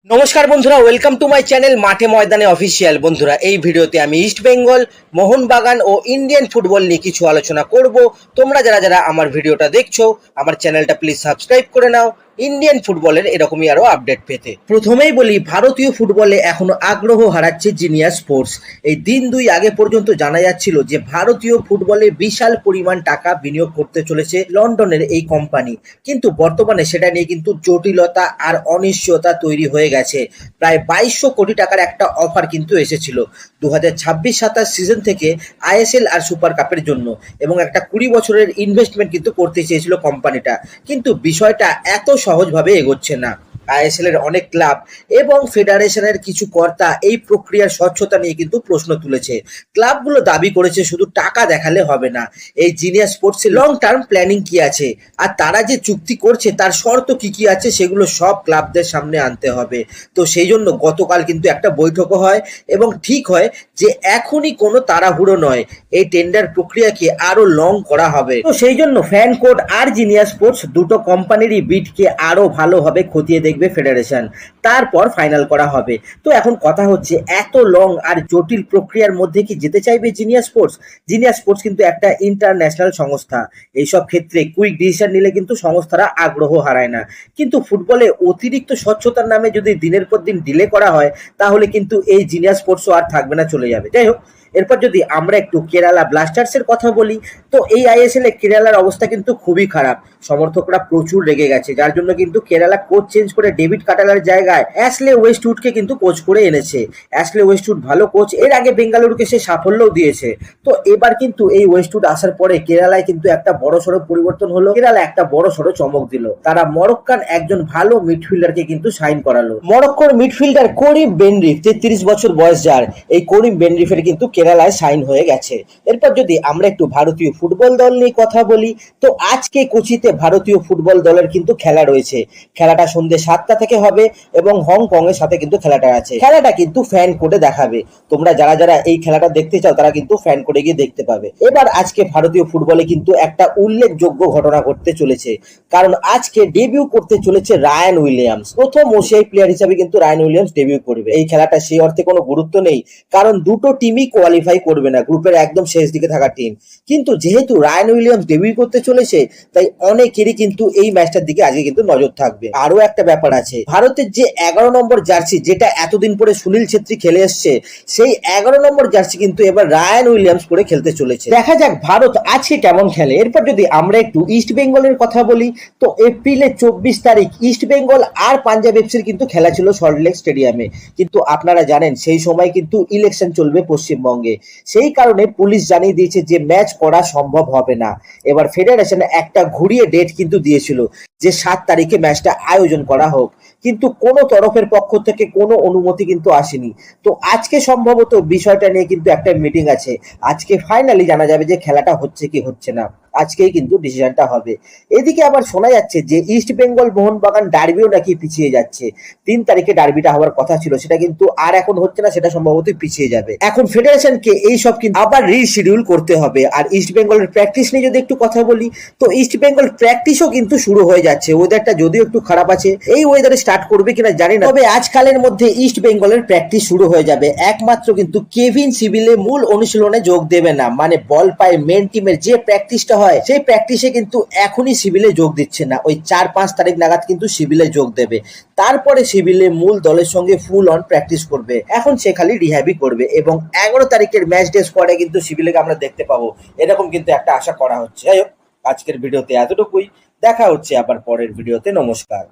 নমস্কার বন্ধুরা, welcome to my channel মাঠে ময়দানে অফিসিয়াল। বন্ধুরা, এই ভিডিওতে আমি ইস্ট বেঙ্গল, মোহনবাগান ও ইন্ডিয়ান ফুটবল নিয়ে কিছু আলোচনা করব। তোমরা যারা যারা আমার ভিডিওটা দেখছো, আমার চ্যানেলটা প্লিজ সাবস্ক্রাইব করে নাও ইন্ডিয়ান ফুটবলের এরকমই আরো আপডেট পেতে। প্রথমেই বলি, ভারতীয় ফুটবলে এখনো আগ্রহ হারাচ্ছে জিনিয়াস স্পোর্টস। এই দিন দুই আগে পর্যন্ত জানা যাচ্ছিল যে ভারতীয় ফুটবলে বিশাল পরিমাণ টাকা বিনিয়োগ করতে চলেছে লন্ডনের এই কোম্পানি, কিন্তু বর্তমানে সেটা নিয়ে কিন্তু জটিলতা আর অনিশ্চয়তা তৈরি হয়ে গেছে। প্রায় 2200 কোটি টাকার একটা অফার কিন্তু এসেছিল 2026-27 সিজন থেকে আইএসএল আর সুপার কাপের জন্য, এবং একটা 20 বছরের ইনভেস্টমেন্ট কিন্তু করতে চেয়েছিল কোম্পানিটা। কিন্তু বিষয়টা এত সহজভাবে এগোচ্ছে না। আইএসএল এর অনেক ক্লাব এবং ফেডারেশনের কিছু কর্তা এই প্রক্রিয়ার স্বচ্ছতা নিয়ে কিন্তু প্রশ্ন তুলেছে। ক্লাবগুলো দাবি করেছে শুধু টাকা দেখালে হবে না, এই জিনিয়াস স্পোর্টসের লং টার্ম প্ল্যানিং কি আছে, আর তারা যে চুক্তি করছে তার শর্ত কি কি আছে সেগুলো সব ক্লাবদের সামনে আনতে হবে। তো সেই জন্য গতকাল কিন্তু একটা বৈঠকও হয় এবং ঠিক হয় যে এখনই কোনো তাড়াহুড়ো নয়, এই টেন্ডার প্রক্রিয়াকে আরো লং করা হবে। তো সেই জন্য fan code are genius sports দুটো কোম্পানিরই বিটকে আরো ভালোভাবে খতিয়ে দেখবে ফেডারেশন, তারপর ফাইনাল করা হবে। তো এখন কথা হচ্ছে, এত লং আর জটিল প্রক্রিয়ার মধ্যে কি যেতে চাইবে জিনিয়াস স্পোর্টস? জিনিয়াস স্পোর্টস কিন্তু একটা ইন্টারন্যাশনাল সংস্থা, এইসব ক্ষেত্রে কুইক ডিসিশন নিলে কিন্তু সংস্থারা আগ্রহ হারায় না। কিন্তু ফুটবলে অতিরিক্ত স্বচ্ছতার নামে যদি দিনের পর দিন ডিলে করা হয়, তাহলে কিন্তু এই জিনিয়াস স্পোর্টসও আর থাকবে না, চলে যাবে। যাই হোক, এরপর যদি আমরা একটু কেরালা ব্লাস্টার্সের কথা বলি, তো এই আইএসএল এ কেরালার অবস্থা কিন্তু খুবই খারাপ। সমর্থকরা প্রচুর রেগে গেছে, যার জন্য কিন্তু কেরালা কোচ চেঞ্জ করে ডেভিড কাটালার জায়গায় অ্যাশলে ওয়েস্টউডকে কিন্তু কোচ করে এনেছে। অ্যাশলে ওয়েস্টউড ভালো কোচ, এর আগে বেঙ্গালুরুকে সে সাফল্যও দিয়েছে। তো এবার কিন্তু এই ওয়েস্টউড আসার পরে কেরালায় কিন্তু একটা বড়সড় পরিবর্তন হলো। কেরালা একটা বড়সড় চমক দিল, তারা মরক্কান একজন ভালো মিডফিল্ডারকে কিন্তু সাইন করালো। মরক্কোর মিডফিল্ডার করিম বেনরিফ, 33 বছর বয়স যার, এই করিম বেনরিফের কিন্তু কেরালায় সাইন হয়ে গেছে। এরপর যদি আমরা একটু ভারতীয় ফুটবল দল নিয়ে কথা বলি, তো আজকে কোচিতে ভারতীয় ফুটবল দলের কিন্তু খেলা রয়েছে। খেলাটা সন্ধ্যে 7টা থেকে হবে এবং হংকং এর সাথে কিন্তু খেলাটা আছে। খেলাটা কিন্তু ফ্যান কোডে দেখাবে। তোমরা যারা যারা এই খেলাটা দেখতে চাও তারা কিন্তু ফ্যান কোডে গিয়ে দেখতে পাবে। এবার আজকে ভারতীয় ফুটবলে কিন্তু একটা উল্লেখযোগ্য ঘটনা ঘটতে চলেছে, কারণ আজকে ডেবিউ করতে চলেছে রায়ান উইলিয়ামস। প্রথম ওসিআই প্লেয়ার হিসেবে কিন্তু রায়ান উইলিয়ামস ডেবিউ করবে। এই খেলাটা সেই অর্থে কোনো গুরুত্ব নেই, কারণ দুটো টিমই কোয়ালিফাই করবে না, গ্রুপের একদম শেষ দিকে থাকা টিম। কিন্তু যেহেতু রায়ান উইলিয়ামস ডেবিউ করতে চলেছে, তাই অনেকেরই কিন্তু এই ম্যাচটার দিকে আজকে কিন্তু নজর থাকবে। আরো একটা ব্যাপার আছে, ভারতের যে 11 নম্বর জার্সি, যেটা এতদিন পরে সুনীল ছেত্রী খেলে এসছে, সেই 11 নম্বর জার্সি কিন্তু এবার রায়ান উইলিয়ামস পরে খেলতে চলেছে। দেখা যাক ভারত আজকে কেমন খেলে। এরপর যদি আমরা একটু ইস্ট বেঙ্গলের কথা বলি, তো এপ্রিলের 24 তারিখ ইস্ট বেঙ্গল আর পাঞ্জাব এফসির কিন্তু খেলা ছিল সল্টলেক স্টেডিয়ামে। কিন্তু আপনারা জানেন সেই সময় কিন্তু ইলেকশন চলবে পশ্চিমবঙ্গে, সেই কারণে পুলিশ জানিয়ে দিয়েছে যে ম্যাচ করা সম্ভব হবে না। এবার ফেডারেশন একটা ঘুরিয়ে ডেট কিন্তু দিয়েছিল যে 7 তারিখে ম্যাচটা আয়োজন করা হোক, কিন্তু কোনো তরফের পক্ষ থেকে কোনো অনুমতি কিন্তু আসেনি। তো আজকে সম্ভবত বিষয়টা নিয়ে কিন্তু একটা মিটিং আছে, আজকে ফাইনালি জানা যাবে যে খেলাটা হচ্ছে কি হচ্ছে না। আজকেই কিন্তু ডিসিশনটা হবে। এদিকে আবার শোনা যাচ্ছে যে ইস্ট বেঙ্গল মোহনবাগান ডার্বিও নাকি পিছিয়ে যাচ্ছে। 3 তারিখে ডার্বিটা হওয়ার কথা ছিল, সেটা কিন্তু আর এখন হচ্ছে না, সেটা সম্ভবত পিছিয়ে যাবে। এখন ফেডারেশনকে এই সব কিন্তু আবার রিশিডিউল করতে হবে। আর ইস্ট বেঙ্গলের প্র্যাকটিস নিয়ে যদি একটু কথা বলি, তো ইস্ট বেঙ্গল প্র্যাকটিসও কিন্তু শুরু হয়ে যাচ্ছে। ওয়েদারটা যদিও একটু খারাপ আছে, এই ওয়েদারে স্টার্ট করবে কিনা জানি না, তবে আজকালের মধ্যে ইস্ট বেঙ্গলের প্র্যাকটিস শুরু হয়ে যাবে। একমাত্র কিন্তু কেভিন সিবিলে মূল অনুশীলনে যোগ দেবে না, মানে বল পায়ে মেন টিমের যে প্র্যাকটিসটা হয় সেই প্র্যাকটিসে কিন্তু এখনই সিভিলে যোগ দিচ্ছে না। ওই 4-5 তারিখ নাগাদ কিন্তু সিভিলে যোগ দেবে, তারপরে সিভিলে মূল দলের সঙ্গে ফুল অন প্র্যাকটিস করবে। এখন সে খালি রিহ্যাবই করবে এবং 11 তারিখের ম্যাচ ডে স্কোয়াডে কিন্তু সিভিলেকে আমরা দেখতে পাবো, এরকম কিন্তু একটা আশা করা হচ্ছে। যাই হোক, আজকের ভিডিওতে এতটুকুই। দেখা হচ্ছে আবার পরের ভিডিওতে। নমস্কার।